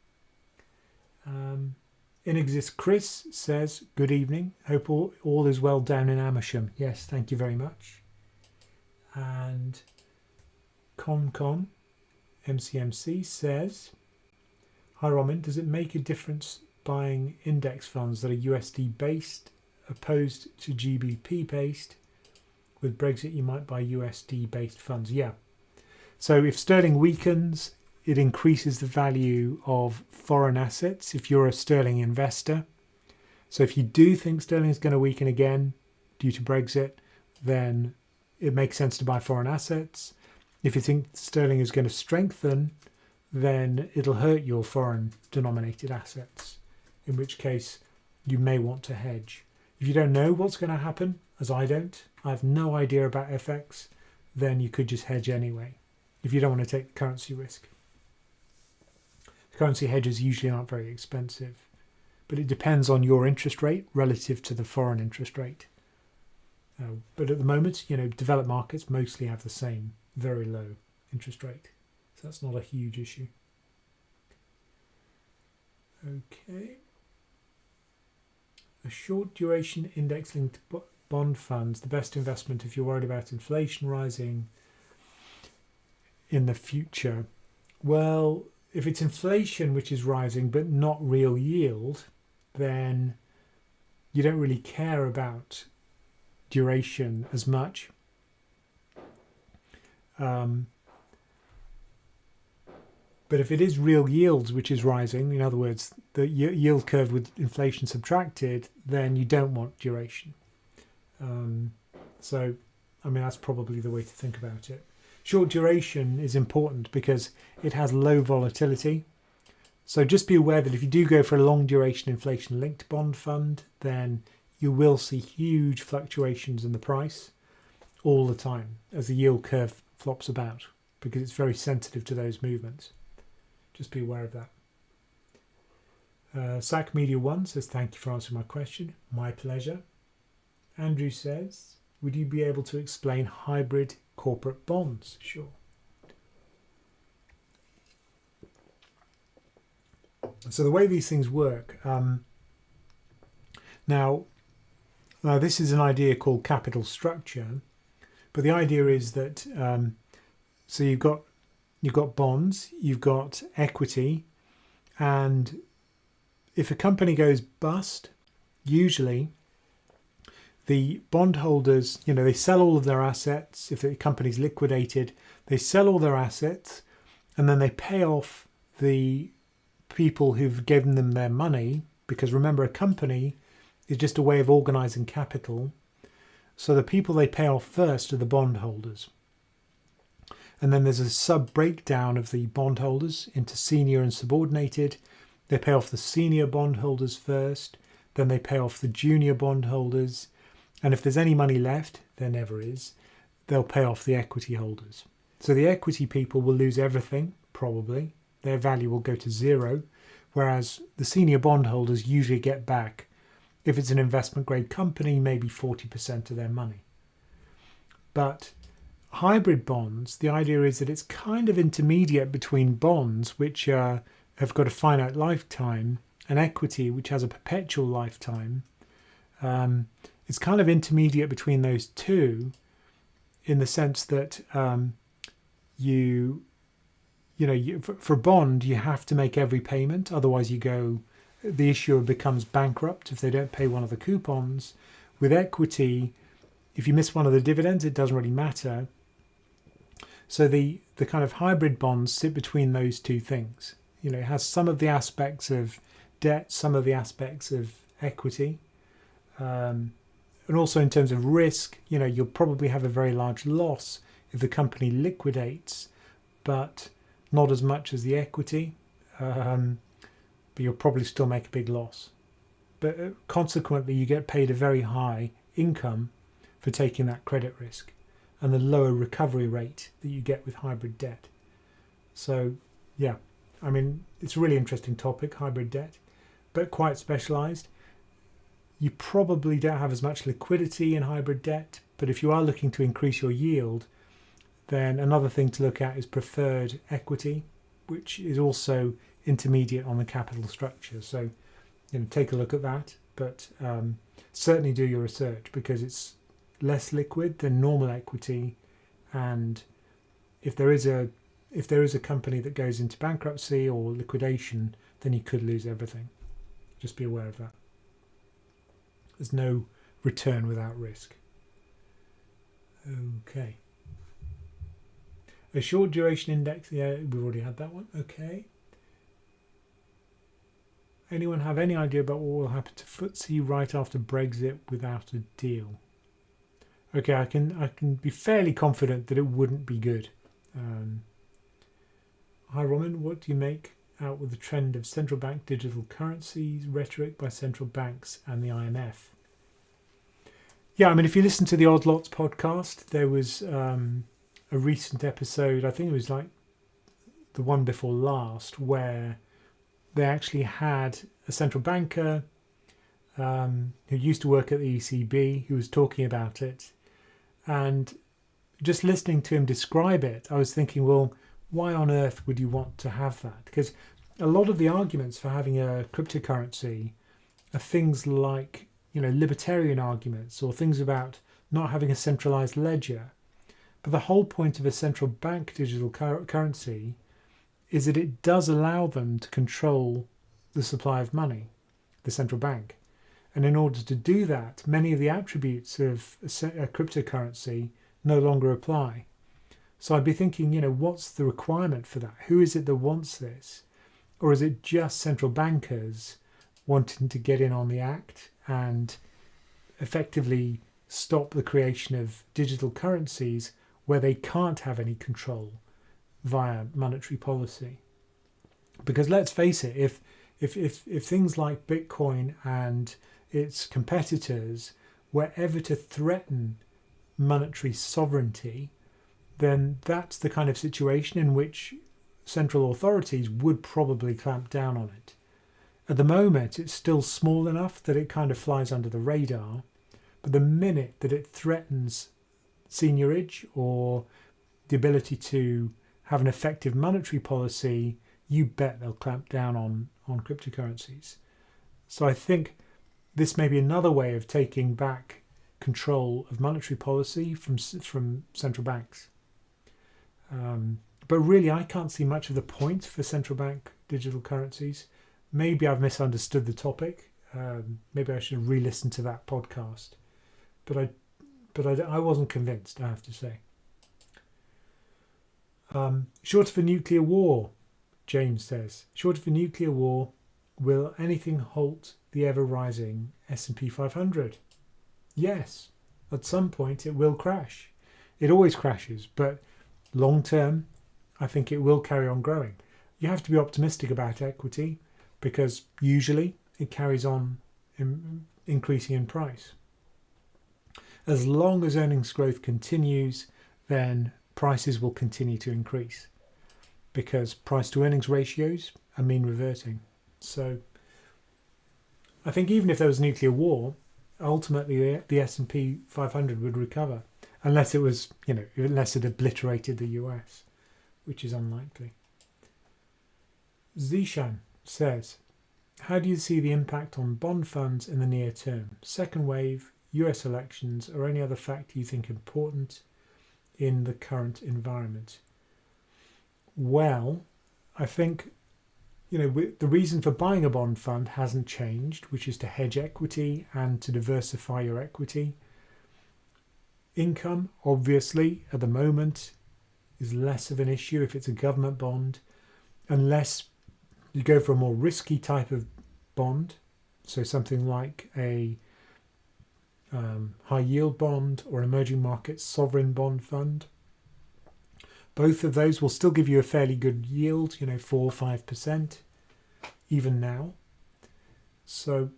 S1: Inexist Chris says, good evening. Hope all is well down in Amersham. Yes, thank you very much. And ConCon MCMC says, hi Ramin, does it make a difference buying index funds that are USD based opposed to GBP based? With Brexit you might buy USD based funds. Yeah. So if sterling weakens, it increases the value of foreign assets if you're a sterling investor. So if you do think sterling is going to weaken again due to Brexit, then it makes sense to buy foreign assets. If you think sterling is going to strengthen, then it'll hurt your foreign denominated assets, in which case you may want to hedge. If you don't know what's going to happen, as I don't, I have no idea about FX, then you could just hedge anyway, if you don't want to take the currency risk. Currency hedges usually aren't very expensive, but it depends on your interest rate relative to the foreign interest rate. But at the moment, developed markets mostly have the same very low interest rate. So that's not a huge issue. Okay. A short duration index linked bond funds, the best investment if you're worried about inflation rising in the future. Well, if it's inflation which is rising but not real yield, then you don't really care about duration as much. But if it is real yields which is rising, in other words, the yield curve with inflation subtracted, then you don't want duration. So, that's probably the way to think about it. Short duration is important because it has low volatility. So just be aware that if you do go for a long duration inflation linked bond fund, then you will see huge fluctuations in the price all the time as the yield curve flops about, because it's very sensitive to those movements. Just be aware of that. Sac Media 1 says, thank you for answering my question. My pleasure. Andrew says, would you be able to explain hybrid corporate bonds? Sure. So the way these things work, now this is an idea called capital structure, but the idea is that so you've got bonds, you've got equity, and if a company goes bust, usually the bondholders, they sell all of their assets. If the company's liquidated, they sell all their assets, and then they pay off the people who've given them their money, because remember, a company is just a way of organizing capital. So the people they pay off first are the bondholders. And then there's a sub-breakdown of the bondholders into senior and subordinated. They pay off the senior bondholders first, then they pay off the junior bondholders. And if there's any money left, there never is, they'll pay off the equity holders. So the equity people will lose everything, probably. Their value will go to zero, whereas the senior bondholders usually get back, if it's an investment grade company, maybe 40% of their money. But hybrid bonds, the idea is that it's kind of intermediate between bonds, which have got a finite lifetime, and equity, which has a perpetual lifetime. It's kind of intermediate between those two, in the sense that for a bond you have to make every payment, otherwise the issuer becomes bankrupt if they don't pay one of the coupons. With equity, if you miss one of the dividends, it doesn't really matter. So the kind of hybrid bonds sit between those two things. It has some of the aspects of debt, some of the aspects of equity. And also in terms of risk, you'll probably have a very large loss if the company liquidates, but not as much as the equity. But you'll probably still make a big loss. But consequently, you get paid a very high income for taking that credit risk, and the lower recovery rate that you get with hybrid debt. So, yeah, it's a really interesting topic, hybrid debt, but quite specialized. You probably don't have as much liquidity in hybrid debt, but if you are looking to increase your yield, Then another thing to look at is preferred equity, which is also intermediate on the capital structure. So, take a look at that, but certainly do your research, because it's less liquid than normal equity, and if there is a company that goes into bankruptcy or liquidation, then you could lose everything. Just be aware of that. There's no return without risk. Okay. A short duration index, yeah, we've already had that one. Okay. Anyone have any idea about what will happen to FTSE right after Brexit without a deal? Okay, I can be fairly confident that it wouldn't be good. Hi Ramin, what do you make out with the trend of central bank digital currencies rhetoric by central banks and the IMF? Yeah, I mean, if you listen to the Odd Lots podcast, there was a recent episode, I think it was like the one before last, where they actually had a central banker who used to work at the ECB who was talking about it. And just listening to him describe it, I was thinking, well, why on earth would you want to have that? Because a lot of the arguments for having a cryptocurrency are things like, libertarian arguments, or things about not having a centralized ledger. But the whole point of a central bank digital currency is that it does allow them to control the supply of money, the central bank. And in order to do that, many of the attributes of a cryptocurrency no longer apply. So I'd be thinking, what's the requirement for that? Who is it that wants this? Or is it just central bankers wanting to get in on the act and effectively stop the creation of digital currencies where they can't have any control via monetary policy? Because let's face it, if things like Bitcoin and its competitors were ever to threaten monetary sovereignty, then that's the kind of situation in which central authorities would probably clamp down on it. At the moment, it's still small enough that it kind of flies under the radar, but the minute that it threatens seigniorage or the ability to have an effective monetary policy, you bet they'll clamp down on cryptocurrencies. So I think this may be another way of taking back control of monetary policy from central banks. But really, I can't see much of the point for central bank digital currencies. Maybe I've misunderstood the topic. Maybe I should re-listen to that podcast. But I wasn't convinced, I have to say. Short of a nuclear war, James says. Short of a nuclear war, will anything halt the ever-rising S&P 500? Yes, at some point it will crash. It always crashes, but long term, I think it will carry on growing. You have to be optimistic about equity because usually it carries on increasing in price. As long as earnings growth continues, then prices will continue to increase because price to earnings ratios are mean reverting. So I think even if there was a nuclear war, ultimately the S&P 500 would recover, unless it was, unless it obliterated the US, which is unlikely. Zishan says, how do you see the impact on bond funds in the near term? Second wave, US elections, or any other factor you think important in the current environment? Well, I think, the reason for buying a bond fund hasn't changed, which is to hedge equity and to diversify your equity. Income, obviously, at the moment is less of an issue if it's a government bond, unless you go for a more risky type of bond, so something like a high yield bond or an emerging markets sovereign bond fund. Both of those will still give you a fairly good yield, 4 or 5%, even now. So,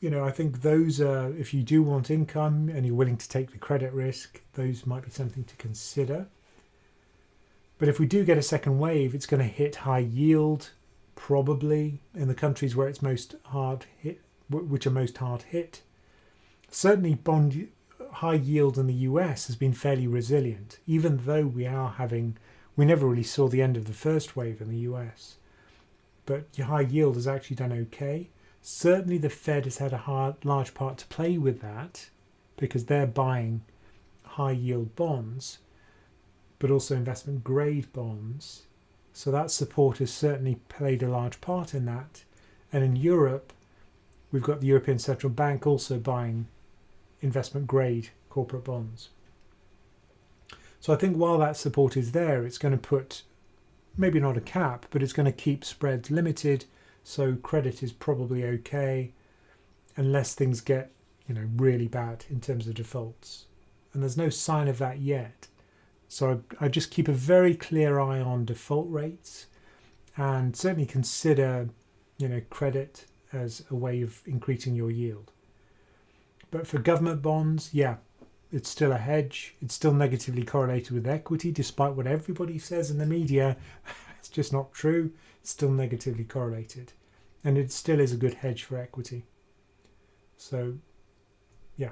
S1: I think those are, if you do want income and you're willing to take the credit risk, those might be something to consider. But if we do get a second wave, it's going to hit high yield, probably in the countries where it's most hard hit, which are most hard hit. Certainly high yield in the US has been fairly resilient, even though we never really saw the end of the first wave in the US. But your high yield has actually done okay. Certainly the Fed has had a large part to play with that, because they're buying high yield bonds, but also investment grade bonds. So that support has certainly played a large part in that. And in Europe, we've got the European Central Bank also buying investment grade corporate bonds. So I think while that support is there, it's going to put maybe not a cap, but it's going to keep spreads limited. So credit is probably okay unless things get, really bad in terms of defaults. And there's no sign of that yet. So I just keep a very clear eye on default rates and certainly consider, credit as a way of increasing your yield. But for government bonds, yeah, it's still a hedge. It's still negatively correlated with equity, despite what everybody says in the media. It's just not true. It's still negatively correlated. And it still is a good hedge for equity. So, yeah,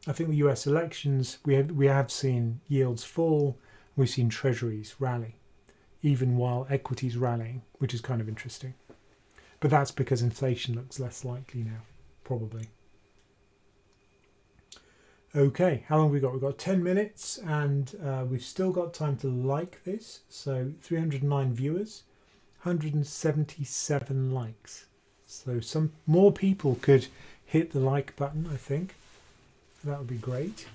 S1: I think the US elections, we have seen yields fall. We've seen treasuries rally, even while equities rallying, which is kind of interesting. But that's because inflation looks less likely now, probably. Okay, how long have we got? We've got 10 minutes and we've still got time to like this. So 309 viewers, 177 likes. So some more people could hit the like button, I think. That would be great.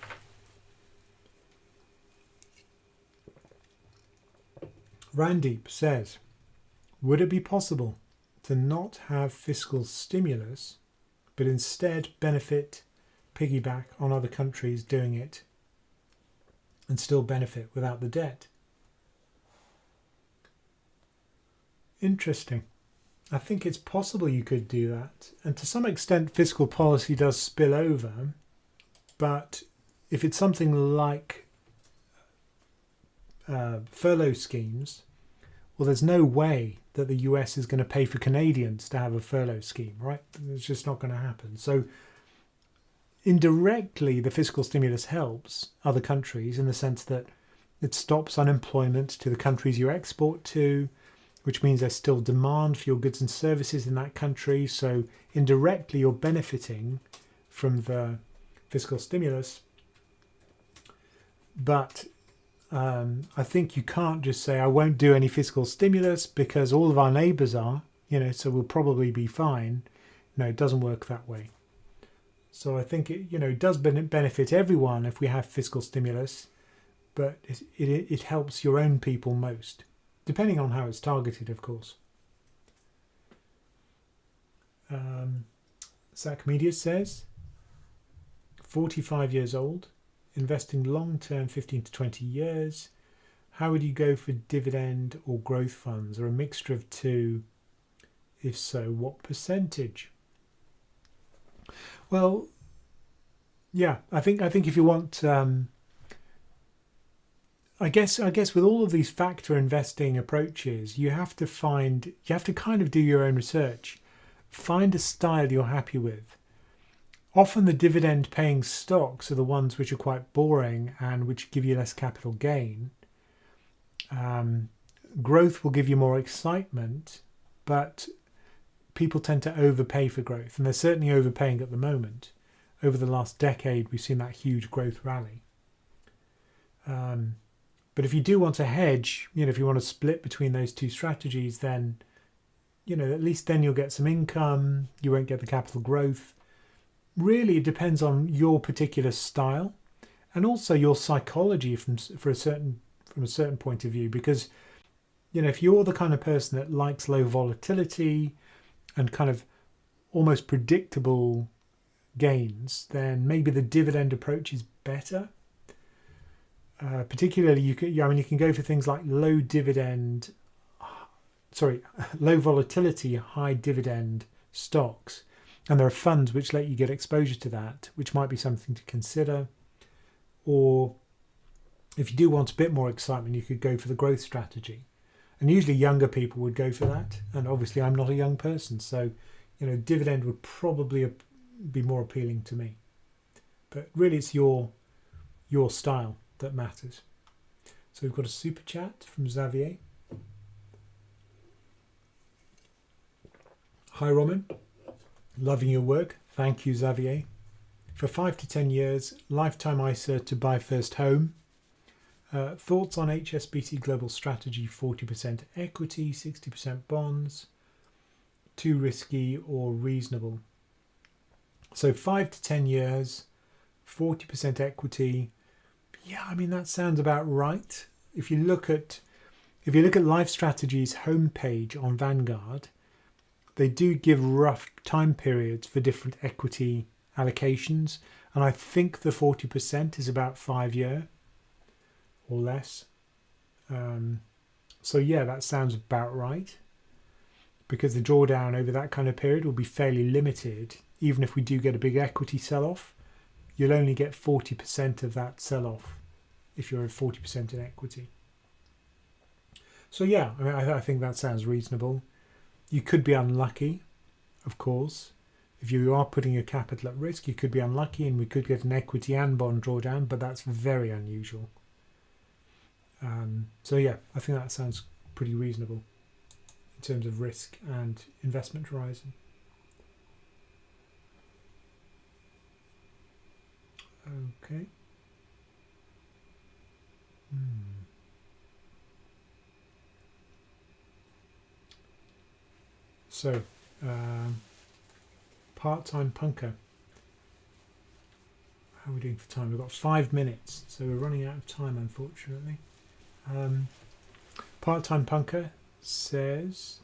S1: Randeep says, would it be possible to not have fiscal stimulus, but instead piggyback on other countries doing it and still benefit without the debt? Interesting. I think it's possible you could do that. And to some extent, fiscal policy does spill over. But if it's something like furlough schemes, well, there's no way that the US is going to pay for Canadians to have a furlough scheme, right? It's just not going to happen. So indirectly, the fiscal stimulus helps other countries in the sense that it stops unemployment to the countries you export to, which means there's still demand for your goods and services in that country. So indirectly, you're benefiting from the fiscal stimulus. But I think you can't just say, I won't do any fiscal stimulus because all of our neighbours are, so we'll probably be fine. No, it doesn't work that way. So I think it does benefit everyone if we have fiscal stimulus, but it helps your own people most, depending on how it's targeted, of course. Zach Media says, 45 years old, investing long-term 15 to 20 years. How would you go for dividend or growth funds, or a mixture of two? If so, what percentage? Well, yeah, I think if you want, I guess with all of these factor investing approaches, you have to kind of do your own research, find a style you're happy with. Often the dividend paying stocks are the ones which are quite boring and which give you less capital gain. Growth will give you more excitement, but people tend to overpay for growth, and they're certainly overpaying at the moment. Over the last decade, we've seen that huge growth rally. But if you do want to hedge, if you want to split between those two strategies, then, at least then you'll get some income. You won't get the capital growth. Really, it depends on your particular style and also your psychology from a certain point of view. Because, if you're the kind of person that likes low volatility and kind of almost predictable gains, then maybe the dividend approach is better. Particularly, you can go for things like low volatility, high dividend stocks. And there are funds which let you get exposure to that, which might be something to consider. Or if you do want a bit more excitement, you could go for the growth strategy. And usually younger people would go for that. And obviously I'm not a young person, so dividend would probably be more appealing to me. But really it's your your style that matters. So we've got a super chat from Xavier. Hi Ramin, loving your work. Thank you, Xavier. For 5 to 10 years, lifetime ISA to buy first home. Thoughts on HSBC Global Strategy, 40% equity, 60% bonds. Too risky or reasonable? So 5 to 10 years, 40% equity. Yeah, I mean, that sounds about right. If you look at Life Strategy's homepage on Vanguard, they do give rough time periods for different equity allocations, and I think the 40% is about 5 years or less. So yeah, that sounds about right, because the drawdown over that kind of period will be fairly limited. Even if we do get a big equity sell-off, you'll only get 40% of that sell-off if you're at 40% in equity. So yeah, I mean, I think that sounds reasonable. You could be unlucky, of course. If you are putting your capital at risk, you could be unlucky and we could get an equity and bond drawdown, but that's very unusual. So yeah, I think that sounds pretty reasonable in terms of risk and investment horizon. Okay. So, part-time punker. How are we doing for time? We've got 5 minutes, so we're running out of time, unfortunately. Part-time punker says,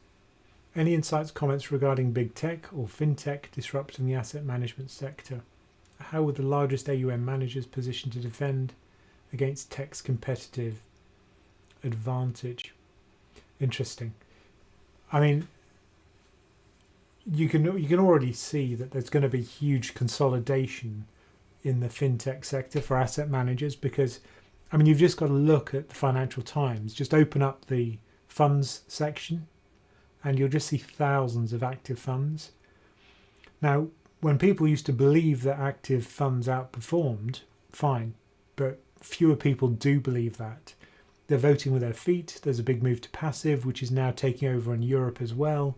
S1: any insights, comments regarding big tech or fintech disrupting the asset management sector? How would the largest AUM managers position to defend against tech's competitive advantage? Interesting. I mean, you can already see that there's going to be huge consolidation in the fintech sector for asset managers, because I mean, you've just got to look at the Financial Times. Just open up the funds section and you'll just see thousands of active funds. Now, when people used to believe that active funds outperformed, fine, but fewer people do believe that. They're voting with their feet. There's a big move to passive, which is now taking over in Europe as well.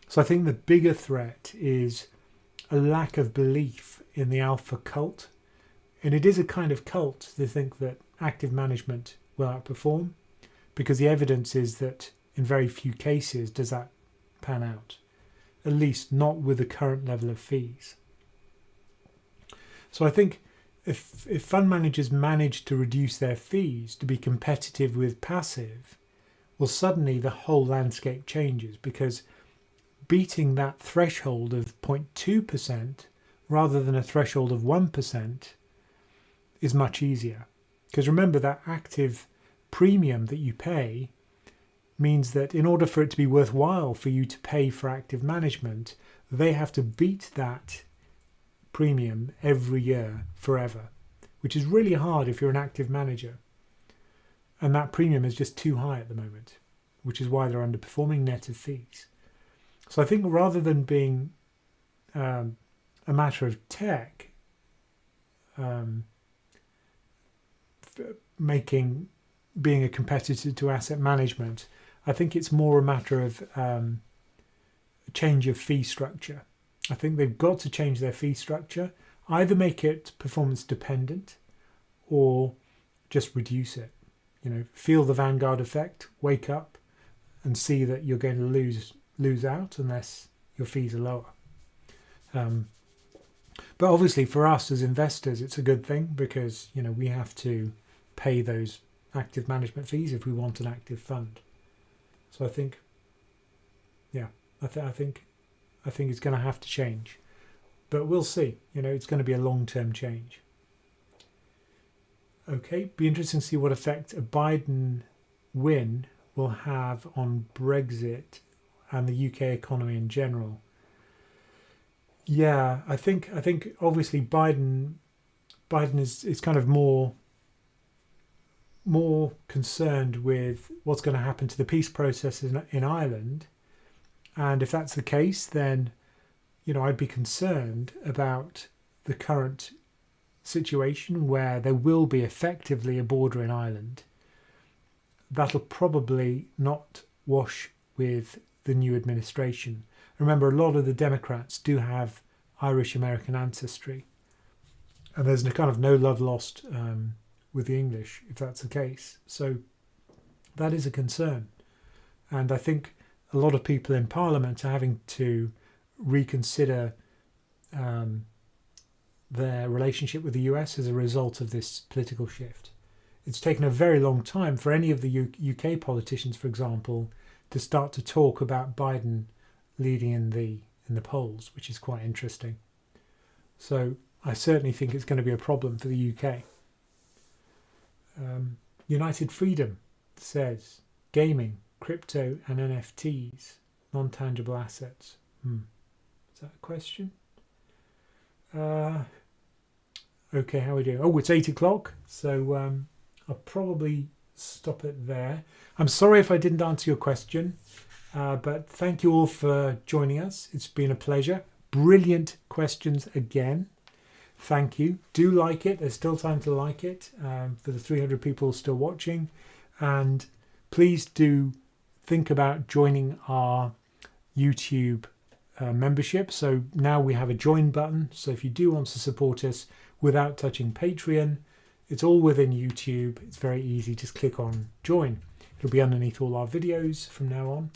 S1: So I think the bigger threat is a lack of belief in the alpha cult. And it is a kind of cult to think that active management will outperform, because the evidence is that in very few cases does that pan out, at least not with the current level of fees. So I think if fund managers manage to reduce their fees to be competitive with passive, well, suddenly the whole landscape changes, because beating that threshold of 0.2% rather than a threshold of 1% is much easier. Because remember, that active premium that you pay means that in order for it to be worthwhile for you to pay for active management, they have to beat that premium every year forever, which is really hard if you're an active manager. And that premium is just too high at the moment, which is why they're underperforming net of fees. So I think rather than being a matter of tech, being a competitor to asset management, I think it's more a matter of a change of fee structure. I think they've got to change their fee structure, either make it performance dependent or just reduce it. You know, feel the Vanguard effect, wake up and see that you're going to lose out unless your fees are lower. But obviously for us as investors, it's a good thing, because, you know, we have to pay those active management fees if we want an active fund. So I think, yeah, I think it's going to have to change, but we'll see. You know, it's going to be a long-term change. Okay, be interesting to see what effect a Biden win will have on Brexit and the UK economy in general. Yeah, I think obviously Biden is kind of more concerned with what's going to happen to the peace process in Ireland, and if that's the case, then, you know, I'd be concerned about the current situation where there will be effectively a border in Ireland, that'll probably not wash with the new administration. Remember, a lot of the Democrats do have Irish American ancestry, and there's kind of no love lost with the English if that's the case. So that is a concern, and I think a lot of people in Parliament are having to reconsider their relationship with the US as a result of this political shift. It's taken a very long time for any of the UK politicians, for example, to start to talk about Biden leading in the polls, which is quite interesting. So I certainly think it's going to be a problem for the UK. United Freedom says gaming, crypto and NFTs, non-tangible assets. Is that a question? Okay, how are we doing? Oh, it's 8 o'clock, so I'll probably stop it there. I'm sorry if I didn't answer your question, but thank you all for joining us. It's been a pleasure. Brilliant questions again. Thank you. Do like it. There's still time to like it for the 300 people still watching. And please do think about joining our YouTube membership. So now we have a join button. So if you do want to support us without touching Patreon, it's all within YouTube. It's very easy. Just click on join. It'll be underneath all our videos from now on.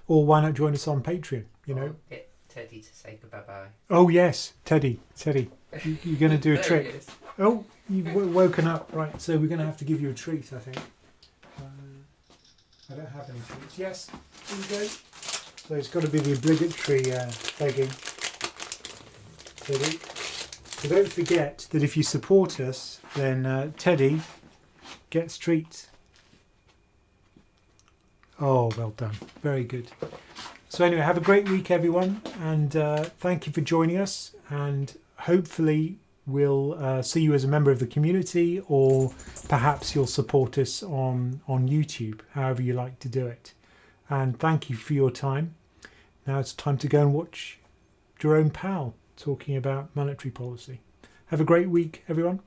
S1: Or why not join us on Patreon? You know.
S2: Get Teddy to say bye-bye.
S1: Oh yes, Teddy. You're going to do a trick. Oh, you've woken up. Right, so we're going to have to give you a treat, I think. I don't have any treats. Yes, here we go. So it's got to be the obligatory begging. Teddy. So don't forget that if you support us, then Teddy gets treats. Oh, well done. Very good. So anyway, have a great week, everyone. And thank you for joining us. And hopefully we'll see you as a member of the community, or perhaps you'll support us on YouTube, however you like to do it. And thank you for your time. Now it's time to go and watch Jerome Powell talking about monetary policy. Have a great week, everyone.